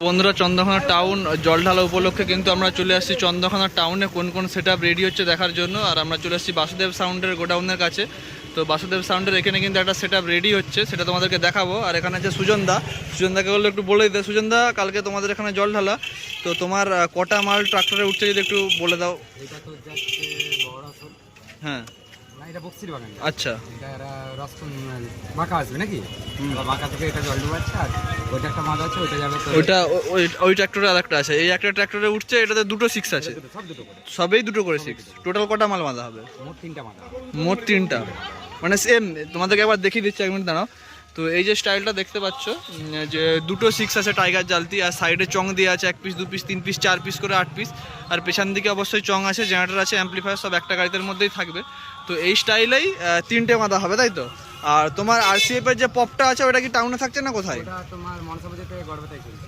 বন্ধুরা, চন্দ্রকোনা টাউন জল ঢালা উপলক্ষে কিন্তু আমরা চলে আসছি চন্দ্রকোনা টাউনে কোন কোন সেটআপ রেডি হচ্ছে দেখার জন্য। আর আমরা চলে আসছি বাসুদেব সাউন্ডের গোডাউনের কাছে। তো বাসুদেব সাউন্ডের এখানে কিন্তু একটা সেটআপ রেডি হচ্ছে, সেটা তোমাদেরকে দেখাবো। আর এখানে আছে সুজনদাকে বললে একটু বলে দিতে। সুজনদা, কালকে তোমাদের এখানে জল ঢালা, তো তোমার কটা মাল ট্রাক্টরে উঠছে যদি একটু বলে দাও। এটা তো যাচ্ছে বড়াসল। হ্যাঁ, না এটা বক্সির বাগান। আচ্ছা, এটা রসকন বাঁকা আসবে নাকি? বাঁকা থেকে এটা জল ডুবাচ্ছে। আর ওইটা একটা মাছ আছে, ওইটা যাবে। ওইটা ওই ট্রাক্টরে আর একটা আছে। এই একটা ট্রাক্টরে উঠছে, এটাতে দুটো 6 আছে। সব দুটো করে, সবেই দুটো করে 6। টোটাল কটা মাল বাঁধা হবে? মোট 3টা মাছ। মোট 3টা, মানে সেম। তোমাদেরকে একবার দেখিয়ে দিচ্ছি, 1 মিনিট দাঁড়াও। তো এই যে স্টাইলটা দেখতে পাচ্ছ, যে দুটো 6 আছে টাইগার জালতি, আর সাইডে চং দিয়ে আছে 1 পিস 2 পিস 3 পিস 4 পিস করে 8 পিস। আর পেছন দিকে অবশ্যই চং আছে, জেনারেটর আছে, অ্যাম্পলিফায়ার সব একটা গাড়ির মধ্যেই থাকবে। তো এই স্টাইলেই 3টে বাঁধা হবে, তাই তো? আর তোমার আরসিএফ এর যে পপটা আছে, ওটা কি টাউনে থাকছে না কোথায়? ওটা তোমার মনসাবাজারে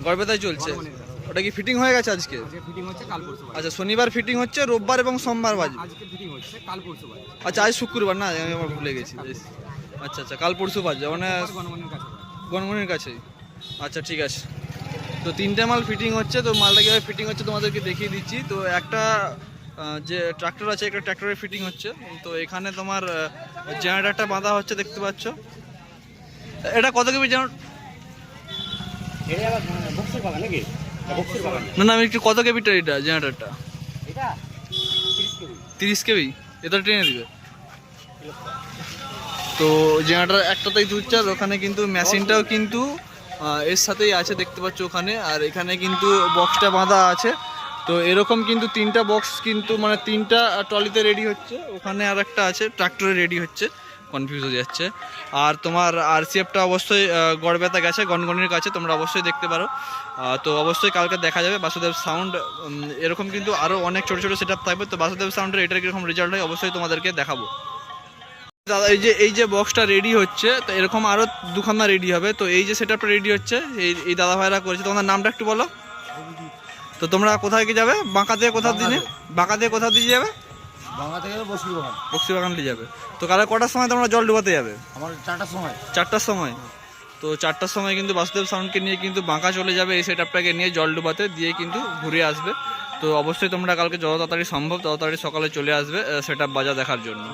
গড়বেতায় চলছে। ওটা কি ফিটিং হয়ে গেছে আজকে? আজকে ফিটিং হচ্ছে, কাল পরশু বাজে। আচ্ছা, শনিবার ফিটিং হচ্ছে, রোববার এবং সোমবার বাজে। আজকে ফিটিং হচ্ছে, কাল পরশু বাজে। আচ্ছা, আজ শুক্রবার না, আমি আবার ভুলে গেছি। আচ্ছা আচ্ছা, কাল পরশু বাজে, মানে গণগণের কাছে। গনগনির কাছেই। আচ্ছা, ঠিক আছে। তো 3টে মাল ফিটিং হচ্ছে। তো মালটা কীভাবে ফিটিং হচ্ছে তোমাদেরকে দেখিয়ে দিচ্ছি। তো একটা যে ট্রাক্টর আছে, একটা ট্রাক্টরে ফিটিং হচ্ছে। তো এখানে তোমার জেনারেটরটা বাঁধা হচ্ছে, দেখতে পাচ্ছ। এটা কত কেবি জেনারেটর? বক্সির বাগান নাকি? বক্সির বাগান। না না, আমি একটু কত কেবিটা এটা জেনারেটরটা? এটা 30 কেজি। 30 কেবি? এটা টেনে দিবে। তো জেনারেটর একটাতেই তুলছে। আর ওখানে কিন্তু মেশিনটাও কিন্তু এর সাথেই আছে, দেখতে পাচ্ছ ওখানে। আর এখানে কিন্তু বক্সটা বাঁধা আছে। তো এরকম কিন্তু 3টা বক্স কিন্তু, মানে 3টা ট্রলিতে রেডি হচ্ছে। ওখানে আর একটা আছে ট্রাক্টরে রেডি হচ্ছে, কনফিউজ হয়ে যাচ্ছে। আর তোমার আরসিএফটা অবশ্যই গড়বেতা গেছে, গনগনির কাছে, তোমরা অবশ্যই দেখতে পারো। তো অবশ্যই কালকে দেখা যাবে বাসুদেব সাউন্ড। এরকম কিন্তু আরও অনেক ছোটো ছোটো সেটআপ থাকবে। তো বাসুদেব সাউন্ডের এটার কীরকম রেজাল্ট হয় অবশ্যই তোমাদেরকে দেখাবো। দাদা, এই যে বক্সটা রেডি হচ্ছে, তো এরকম আরও 2খানা রেডি হবে। তো এই যে সেটআপটা রেডি হচ্ছে, এই দাদা ভাইরা করেছে। তোমাদের নামটা একটু বলো। তো তোমরা কোথায় কি যাবে? বাঁকা থেকে কোথাও দিয়ে যাবে? বাংলা থেকে বক্সি বাগান দিয়ে যাবে। তো কালকে কটার সময় তোমরা জল ডুবাতে যাবে? আমার 4টার সময়। 4টার সময়। তো 4টার সময় কিন্তু বাসুদেব সাউন্ডকে নিয়ে কিন্তু বাঁকা চলে যাবে, এই সেটআপটাকে নিয়ে জল ডুবাতে দিয়ে কিন্তু ঘুরে আসবে। তো অবশ্যই তোমরা কালকে যত তাড়াতাড়ি সম্ভব তত তাড়াতাড়ি সকালে চলে আসবে সেটআপ বাজা দেখার জন্য।